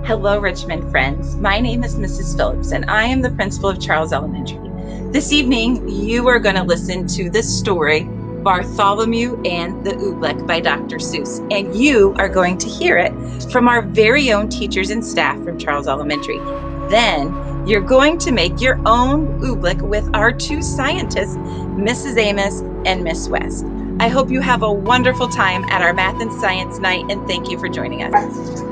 Hello, Richmond friends. My name is Mrs. Phillips, and I am the principal of Charles Elementary. This evening, you are going to listen to the story, Bartholomew and the Oobleck by Dr. Seuss, and you are going to hear it from our very own teachers and staff from Charles Elementary. Then, you're going to make your own Oobleck with our two scientists, Mrs. Amos and Miss West. I hope you have a wonderful time at our Math and Science Night, and thank you for joining us.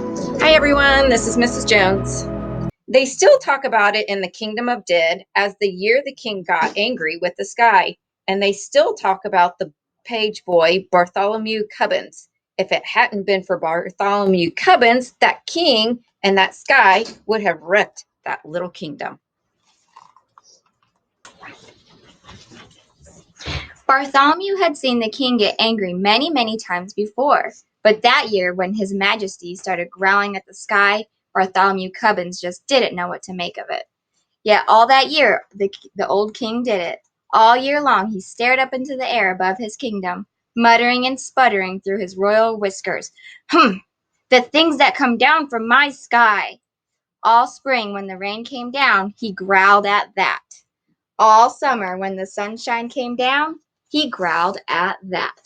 Hi everyone, this is Mrs. Jones. They still talk about it in the Kingdom of Did as the year the king got angry with the sky, and they still talk about the page boy Bartholomew Cubbins. If it hadn't been for Bartholomew Cubbins, that king and that sky would have wrecked that little kingdom. Bartholomew had seen the king get angry many, many times before, but that year when His Majesty started growling at the sky, Bartholomew Cubbins just didn't know what to make of it. Yet all that year, the old king did it. All year long he stared up into the air above his kingdom, muttering and sputtering through his royal whiskers. The things that come down from my sky. All spring when the rain came down, he growled at that. All summer when the sunshine came down, he growled at that.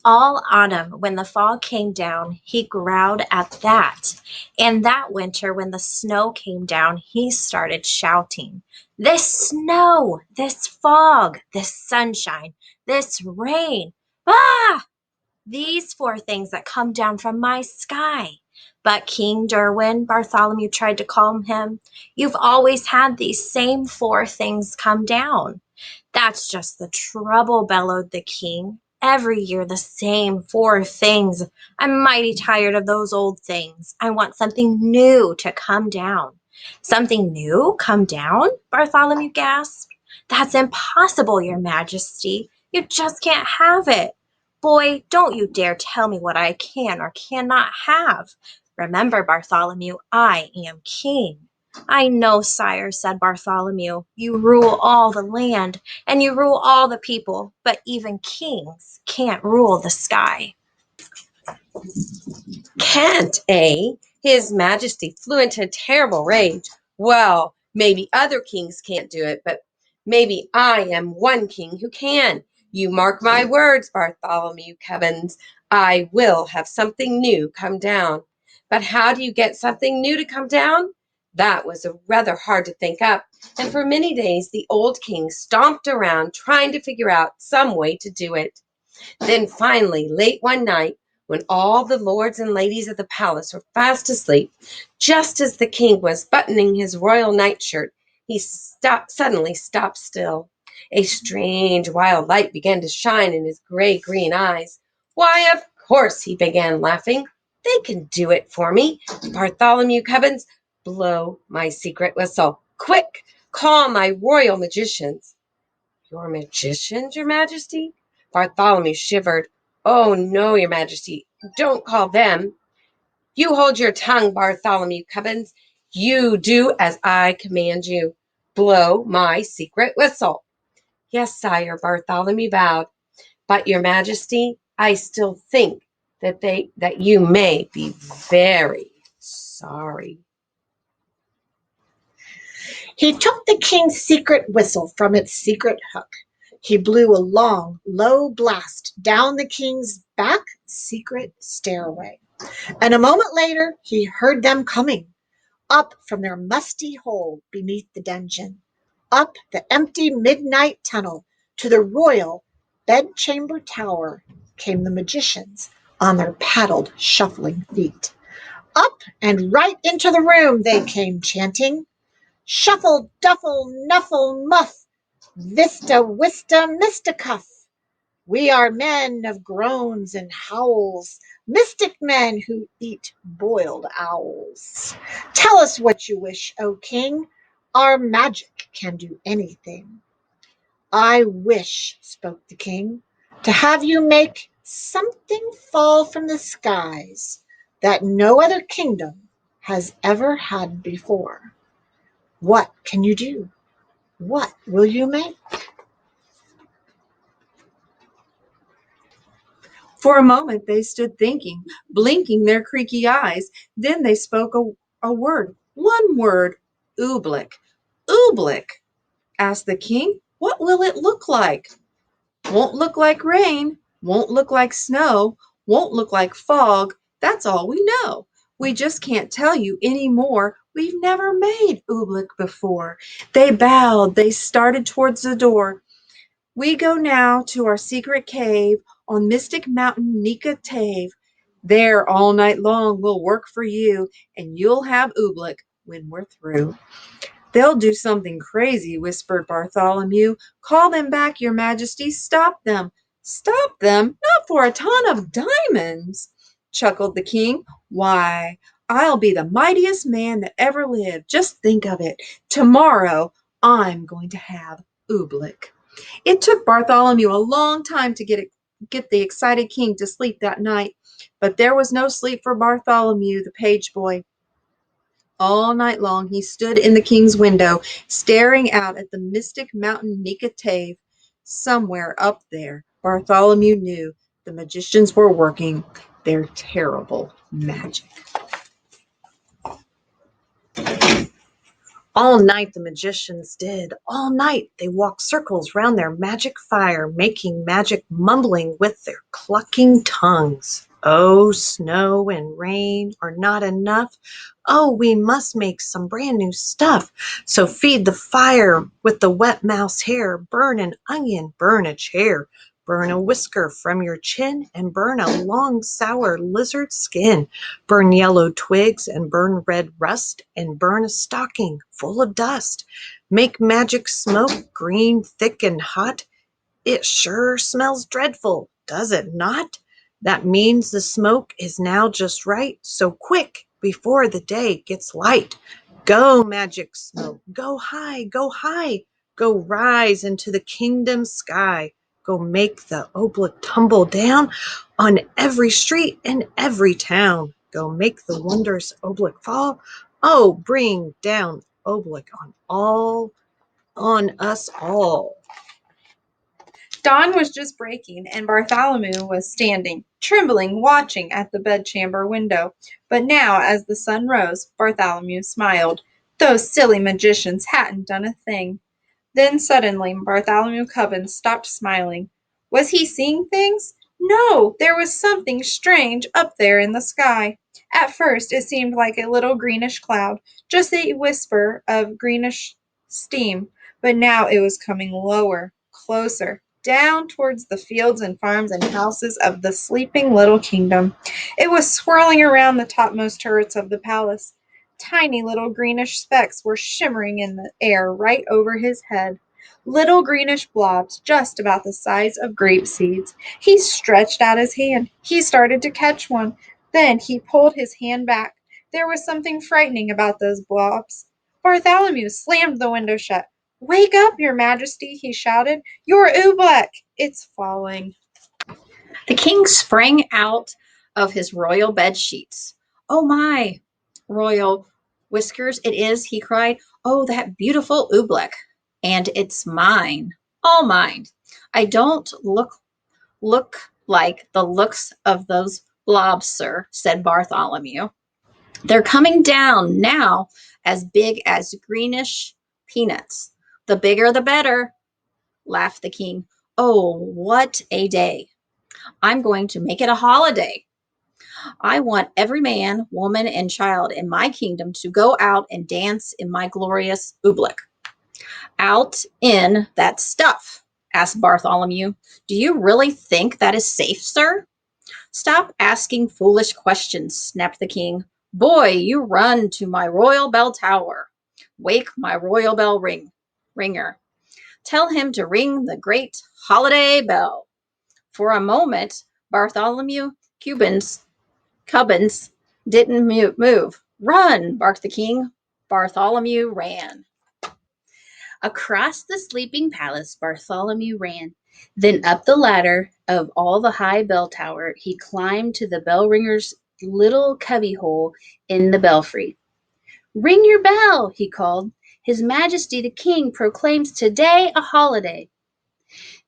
All autumn, when the fall came down, he growled at that. And that winter, when the snow came down, he started shouting, "This snow, this fog, this sunshine, this rain, ah! These four things that come down from my sky." But King Derwin, Bartholomew tried to calm him, "You've always had these same four things come down." "That's just the trouble," bellowed the king. "Every year the same four things. I'm mighty tired of those old things. I want something new to come down." "Something new come down?" Bartholomew gasped. "That's impossible, your majesty. You just can't have it. Boy, don't you dare tell me what I can or cannot have. Remember, Bartholomew, I am king." "I know, sire," said Bartholomew. "You rule all the land, and you rule all the people, but even kings can't rule the sky." "Can't, eh?" His Majesty flew into a terrible rage. "Well, maybe other kings can't do it, but maybe I am one king who can. You mark my words, Bartholomew Cubbins. I will have something new come down." But how do you get something new to come down? That was rather hard to think up, and for many days the old king stomped around trying to figure out some way to do it. Then finally, late one night, when all the lords and ladies of the palace were fast asleep, just as the king was buttoning his royal nightshirt, he suddenly stopped still. A strange wild light began to shine in his gray-green eyes. "Why, of course," he began laughing. "They can do it for me. Bartholomew Cubbins, blow my secret whistle. Quick, call my royal magicians." "Your magicians, your majesty?" Bartholomew shivered. "Oh, no, your majesty, don't call them." "You hold your tongue, Bartholomew Cubbins. You do as I command you. Blow my secret whistle." "Yes, sire," Bartholomew bowed. "But, your majesty, I still think that you may be very sorry." He took the king's secret whistle from its secret hook. He blew a long, low blast down the king's back secret stairway. And a moment later, he heard them coming, up from their musty hole beneath the dungeon, up the empty midnight tunnel to the royal bedchamber tower came the magicians on their paddled, shuffling feet. Up and right into the room they came chanting, "Shuffle, duffle, nuffle, muff, vista, wista, misticuff. We are men of groans and howls, mystic men who eat boiled owls. Tell us what you wish, O king. Our magic can do anything." "I wish," spoke the king, "to have you make something fall from the skies that no other kingdom has ever had before." "What can you do? What will you make?" For a moment they stood thinking, blinking their creaky eyes. Then they spoke a word, one word, Oobleck. Oobleck, asked the king, what will it look like? Won't look like rain, won't look like snow, won't look like fog. That's all we know. We just can't tell you any more. We've never made Oobleck before. They bowed, they started towards the door. We go now to our secret cave on Mystic Mountain Nekatav. There all night long we'll work for you, and you'll have Oobleck when we're through. They'll do something crazy, whispered Bartholomew. Call them back, your majesty. Stop them. Stop them? Not for a ton of diamonds, chuckled the king. Why, I'll be the mightiest man that ever lived. Just think of it. Tomorrow I'm going to have Oobleck. It took Bartholomew a long time to get the excited king to sleep that night, but there was no sleep for Bartholomew, the page boy. All night long he stood in the king's window, staring out at the mystic mountain Nekatav. Somewhere up there, Bartholomew knew the magicians were working their terrible magic. All night the magicians did. All night they walked circles round their magic fire, making magic, mumbling with their clucking tongues. Oh, snow and rain are not enough. Oh, we must make some brand new stuff. So feed the fire with the wet mouse hair. Burn an onion, burn a chair. Burn a whisker from your chin and burn a long sour lizard skin. Burn yellow twigs and burn red rust and burn a stocking full of dust. Make magic smoke green, thick and hot. It sure smells dreadful, does it not? That means the smoke is now just right. So quick before the day gets light. Go, magic smoke, go high, go high. Go rise into the kingdom sky. Go make the Oobleck tumble down on every street and every town. Go make the wondrous Oobleck fall. Oh, bring down Oobleck on us all. Dawn was just breaking, and Bartholomew was standing, trembling, watching at the bedchamber window. But now, as the sun rose, Bartholomew smiled. Those silly magicians hadn't done a thing. Then suddenly Bartholomew Cubbins stopped smiling. Was he seeing things? No, there was something strange up there in the sky. At first it seemed like a little greenish cloud, just a whisper of greenish steam, but now it was coming lower, closer, down towards the fields and farms and houses of the sleeping little kingdom. It was swirling around the topmost turrets of the palace. Tiny little greenish specks were shimmering in the air right over his head. Little greenish blobs just about the size of grape seeds. He stretched out his hand. He started to catch one. Then he pulled his hand back. There was something frightening about those blobs. Bartholomew slammed the window shut. Wake up, your majesty, he shouted. Your Oobleck! It's falling. The king sprang out of his royal bed sheets. Oh my, royal whiskers, it is, he cried. Oh, that beautiful Oobleck. And it's mine, all mine. I don't look like the looks of those blobs, sir, said Bartholomew. They're coming down now as big as greenish peanuts. The bigger the better, laughed the king. Oh, what a day. I'm going to make it a holiday. I want every man, woman, and child in my kingdom to go out and dance in my glorious Oobleck. Out in that stuff, asked Bartholomew. Do you really think that is safe, sir? Stop asking foolish questions, snapped the king. Boy, you run to my royal bell tower. Wake my royal bell ringer. Tell him to ring the great holiday bell. For a moment, Bartholomew Cubbins didn't move. Run, barked the king. Bartholomew ran. Across the sleeping palace, Bartholomew ran. Then up the ladder of all the high bell tower, he climbed to the bell ringer's little cubbyhole in the belfry. Ring your bell, he called. His Majesty the King proclaims today a holiday.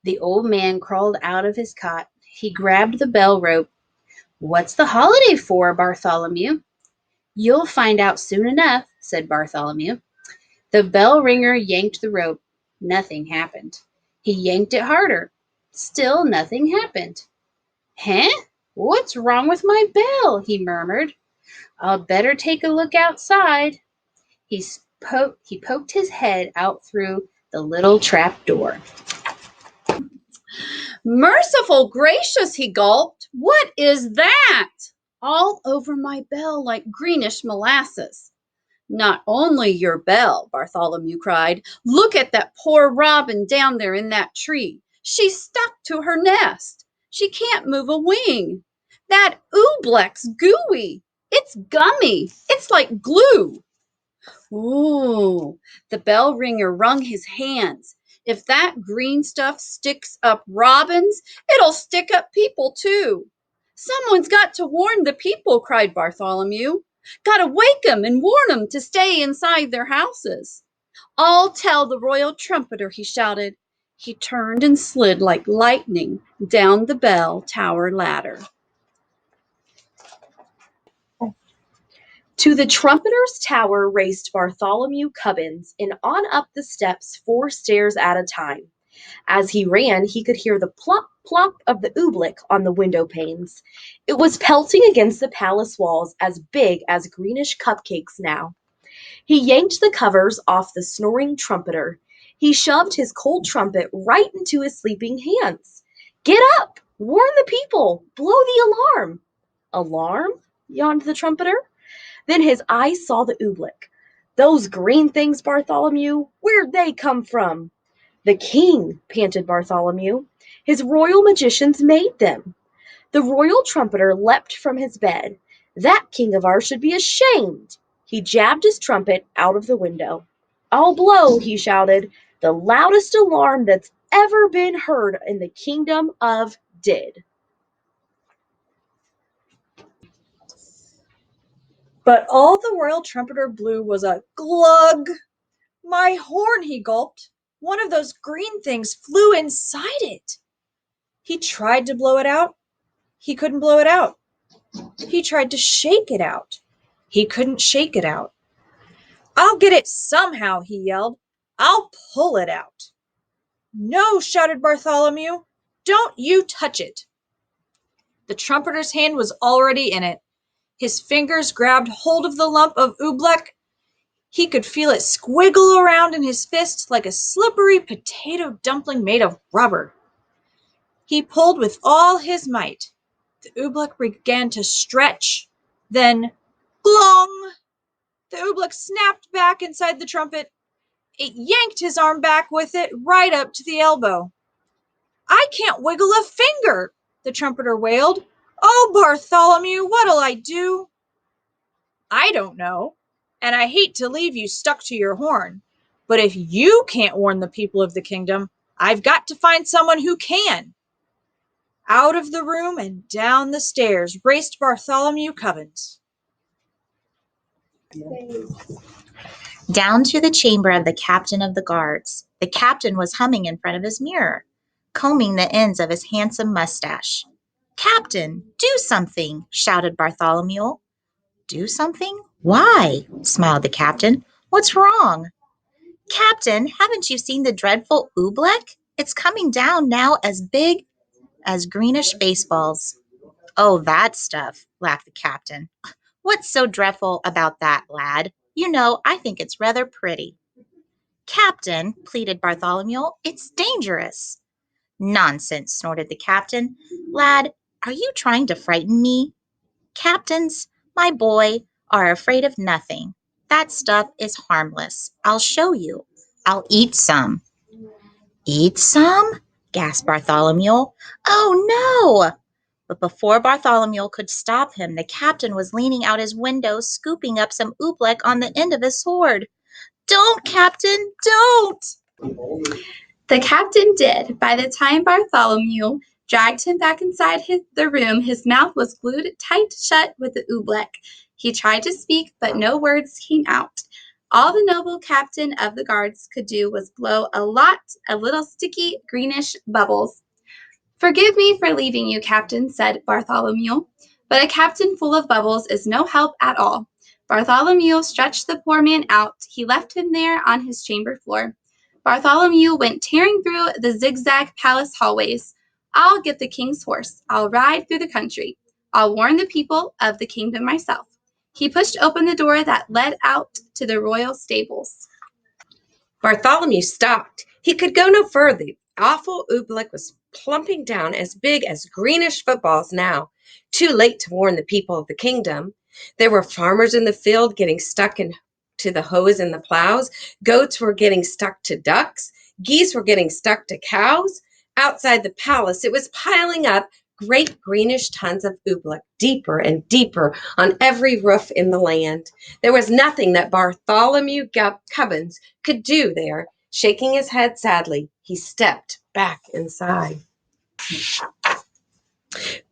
The old man crawled out of his cot. He grabbed the bell rope. "What's the holiday for, Bartholomew?" "You'll find out soon enough," said Bartholomew. The bell ringer yanked the rope. Nothing happened. He yanked it harder. Still nothing happened. "Huh? What's wrong with my bell?" he murmured. "I'll better take a look outside." He poked his head out through the little trap door. "Merciful gracious," he gulped. "What is that? All over my bell like greenish molasses." "Not only your bell," Bartholomew cried. "Look at that poor robin down there in that tree. She's stuck to her nest. She can't move a wing. That oobleck's gooey. It's gummy. It's like glue." Ooh, the bell ringer wrung his hands. "If that green stuff sticks up robins, it'll stick up people too." "Someone's got to warn the people," cried Bartholomew. "Gotta wake 'em and warn 'em to stay inside their houses." "I'll tell the royal trumpeter," he shouted. He turned and slid like lightning down the bell tower ladder. To the trumpeter's tower raced Bartholomew Cubbins, and on up the steps 4 stairs at a time. As he ran, he could hear the plop plop of the oobleck on the window panes. It was pelting against the palace walls as big as greenish cupcakes now. He yanked the covers off the snoring trumpeter. He shoved his cold trumpet right into his sleeping hands. "Get up! Warn the people! Blow the alarm!" "Alarm?" yawned the trumpeter. Then his eyes saw the oobleck. "Those green things, Bartholomew, where'd they come from?" "The king," panted Bartholomew. "His royal magicians made them." The royal trumpeter leapt from his bed. "That king of ours should be ashamed." He jabbed his trumpet out of the window. "I'll blow," he shouted, "the loudest alarm that's ever been heard in the kingdom of Did." But all the royal trumpeter blew was a glug. "My horn," he gulped. "One of those green things flew inside it." He tried to blow it out. He couldn't blow it out. He tried to shake it out. He couldn't shake it out. "I'll get it somehow," he yelled. "I'll pull it out." "No," shouted Bartholomew. "Don't you touch it." The trumpeter's hand was already in it. His fingers grabbed hold of the lump of oobleck. He could feel it squiggle around in his fist like a slippery potato dumpling made of rubber. He pulled with all his might. The oobleck began to stretch. Then, glong! The oobleck snapped back inside the trumpet. It yanked his arm back with it right up to the elbow. "I can't wiggle a finger," the trumpeter wailed. "Oh, Bartholomew, what'll I do?" "I don't know, and I hate to leave you stuck to your horn. But if you can't warn the people of the kingdom, I've got to find someone who can." Out of the room and down the stairs raced Bartholomew Cubbins. Down to the chamber of the captain of the guards. The captain was humming in front of his mirror, combing the ends of his handsome mustache. "Captain, do something!" shouted Bartholomew. "Do something? Why?" smiled the captain. "What's wrong?" "Captain, haven't you seen the dreadful oobleck? It's coming down now as big as greenish baseballs." "Oh, that stuff," laughed the captain. "What's so dreadful about that, lad? You know, I think it's rather pretty." "Captain," pleaded Bartholomew, "it's dangerous." "Nonsense," snorted the captain. "Lad, are you trying to frighten me? Captains, my boy, are afraid of nothing. That stuff is harmless. I'll show you. I'll eat some." "Eat some?" gasped Bartholomew. "Oh, no!" But before Bartholomew could stop him, the captain was leaning out his window, scooping up some oobleck on the end of his sword. "Don't, Captain, don't!" The captain did. By the time Bartholomew dragged him back inside the room, his mouth was glued tight shut with the oobleck. He tried to speak, but no words came out. All the noble captain of the guards could do was blow a lot of little sticky greenish bubbles. Forgive me for leaving you, Captain, said Bartholomew, but a captain full of bubbles is no help at all. Bartholomew stretched the poor man out. He left him there on his chamber floor. Bartholomew went tearing through the zigzag palace hallways. I'll get the king's horse. I'll ride through the country. I'll warn the people of the kingdom myself. He pushed open the door that led out to the royal stables. Bartholomew stopped. He could go no further. The awful Oobleck was plumping down as big as greenish footballs now. Too late to warn the people of the kingdom. There were farmers in the field getting stuck to the hoes and the plows. Goats were getting stuck to ducks. Geese were getting stuck to cows. Outside the palace, it was piling up great greenish tons of Oobleck, deeper and deeper on every roof in the land. There was nothing that Bartholomew Cubbins could do there. Shaking his head sadly, he stepped back inside.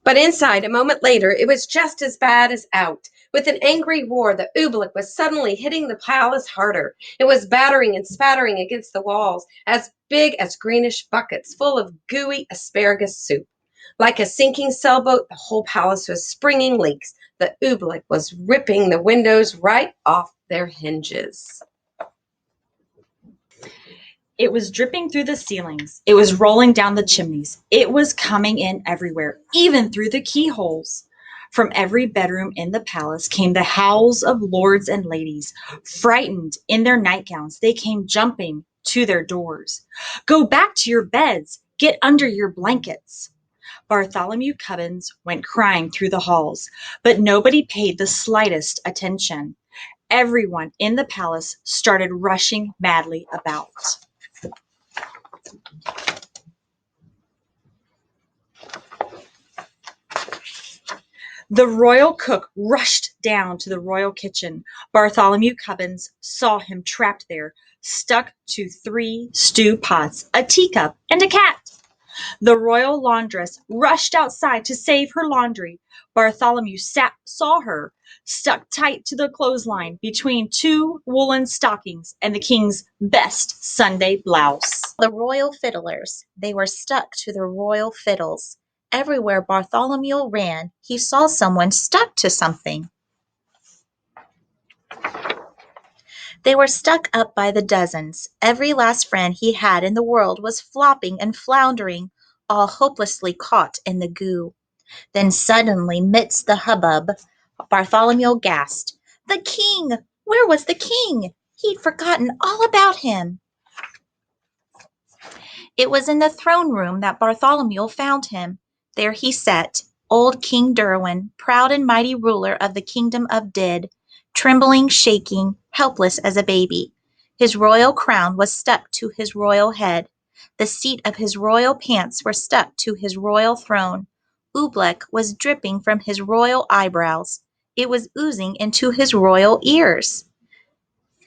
But inside, a moment later, it was just as bad as out. With an angry roar, the Oobleck was suddenly hitting the palace harder. It was battering and spattering against the walls, as big as greenish buckets full of gooey asparagus soup. Like a sinking sailboat, the whole palace was springing leaks. The Oobleck was ripping the windows right off their hinges. It was dripping through the ceilings. It was rolling down the chimneys. It was coming in everywhere, even through the keyholes. From every bedroom in the palace came the howls of lords and ladies. Frightened in their nightgowns, they came jumping to their doors. Go back to your beds. Get under your blankets. Bartholomew Cubbins went crying through the halls, but nobody paid the slightest attention. Everyone in the palace started rushing madly about. The royal cook rushed down to the royal kitchen. Bartholomew Cubbins saw him trapped there, stuck to 3 stew pots, a teacup, and a cat. The royal laundress rushed outside to save her laundry. Bartholomew saw her stuck tight to the clothesline between 2 woolen stockings and the king's best Sunday blouse. The royal fiddlers, they were stuck to their royal fiddles. Everywhere Bartholomew ran, he saw someone stuck to something. They were stuck up by the dozens. Every last friend he had in the world was flopping and floundering, all hopelessly caught in the goo. Then suddenly, midst the hubbub, Bartholomew gasped, "The king! Where was the king? He'd forgotten all about him." It was in the throne room that Bartholomew found him. There he sat, old King Derwin, proud and mighty ruler of the kingdom of Did, trembling, shaking, helpless as a baby. His royal crown was stuck to his royal head. The seat of his royal pants were stuck to his royal throne. Oobleck was dripping from his royal eyebrows. It was oozing into his royal ears.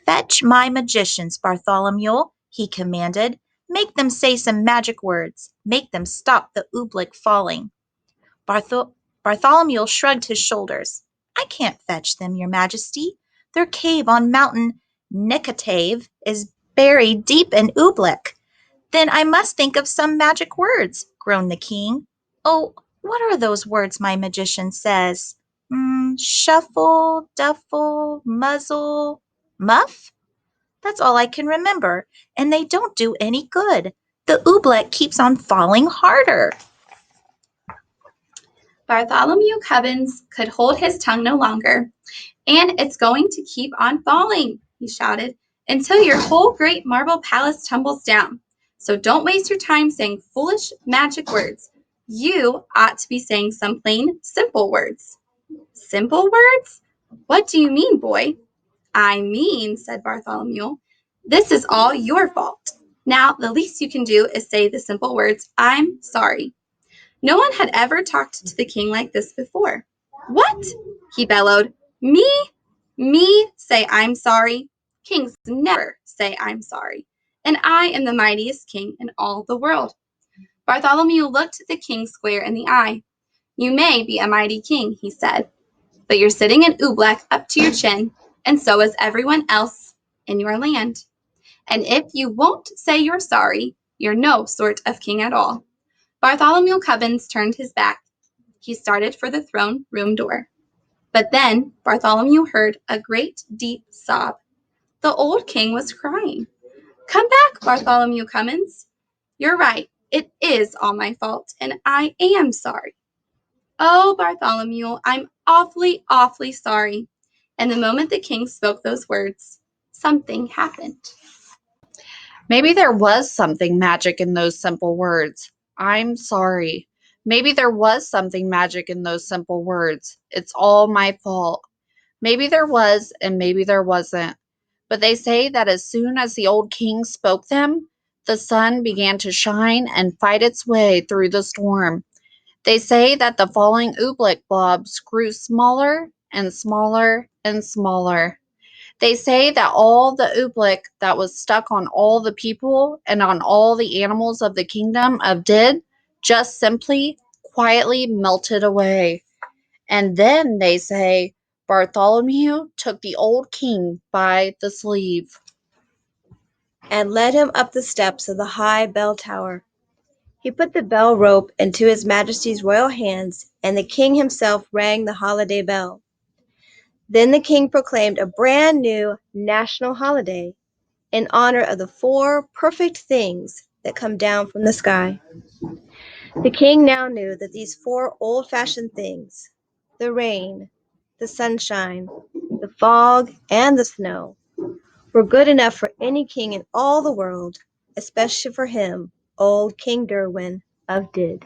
"Fetch my magicians, Bartholomew," he commanded. "Make them say some magic words. Make them stop the Oobleck falling." Bartholomew shrugged his shoulders. "I can't fetch them, your majesty. Their cave on Mountain Nekatave is buried deep in Oobleck." "Then I must think of some magic words," groaned the king. "Oh, what are those words my magician says? Shuffle, duffle, muzzle, muff? That's all I can remember, and they don't do any good. The Oobleck keeps on falling harder." Bartholomew Cubbins could hold his tongue no longer. "And it's going to keep on falling," he shouted, "until your whole great marble palace tumbles down. So don't waste your time saying foolish magic words. You ought to be saying some plain, simple words." "Simple words? What do you mean, boy?" "I mean," said Bartholomew, "this is all your fault. Now, the least you can do is say the simple words, 'I'm sorry.'" No one had ever talked to the king like this before. "What?" he bellowed. "Me? Me say I'm sorry? Kings never say I'm sorry. And I am the mightiest king in all the world." Bartholomew looked the king square in the eye. "You may be a mighty king," he said, "but you're sitting in Oobleck up to your chin, and so is everyone else in your land. And if you won't say you're sorry, you're no sort of king at all. Bartholomew Cubbins turned his back. He started for the throne room door. But then Bartholomew heard a great deep sob. The old king was crying. Come back, Bartholomew Cubbins. You're right. It is all my fault, and I am sorry. Oh, Bartholomew, I'm awfully, awfully sorry. And the moment the king spoke those words, something happened. Maybe there was something magic in those simple words. I'm sorry. Maybe there was something magic in those simple words. It's all my fault. Maybe there was, and maybe there wasn't. But they say that as soon as the old king spoke them, the sun began to shine and fight its way through the storm. They say that the falling oobleck blobs grew smaller and smaller and smaller. They say that all the oobleck that was stuck on all the people and on all the animals of the kingdom of Did just simply quietly melted away. And then they say Bartholomew took the old king by the sleeve and led him up the steps of the high bell tower. He put the bell rope into His Majesty's royal hands, and the king himself rang the holiday bell. Then the king proclaimed a brand new national holiday in honor of the 4 perfect things that come down from the sky. The king now knew that these 4 old-fashioned things, the rain, the sunshine, the fog, and the snow, were good enough for any king in all the world, especially for him, old King Derwin of Did.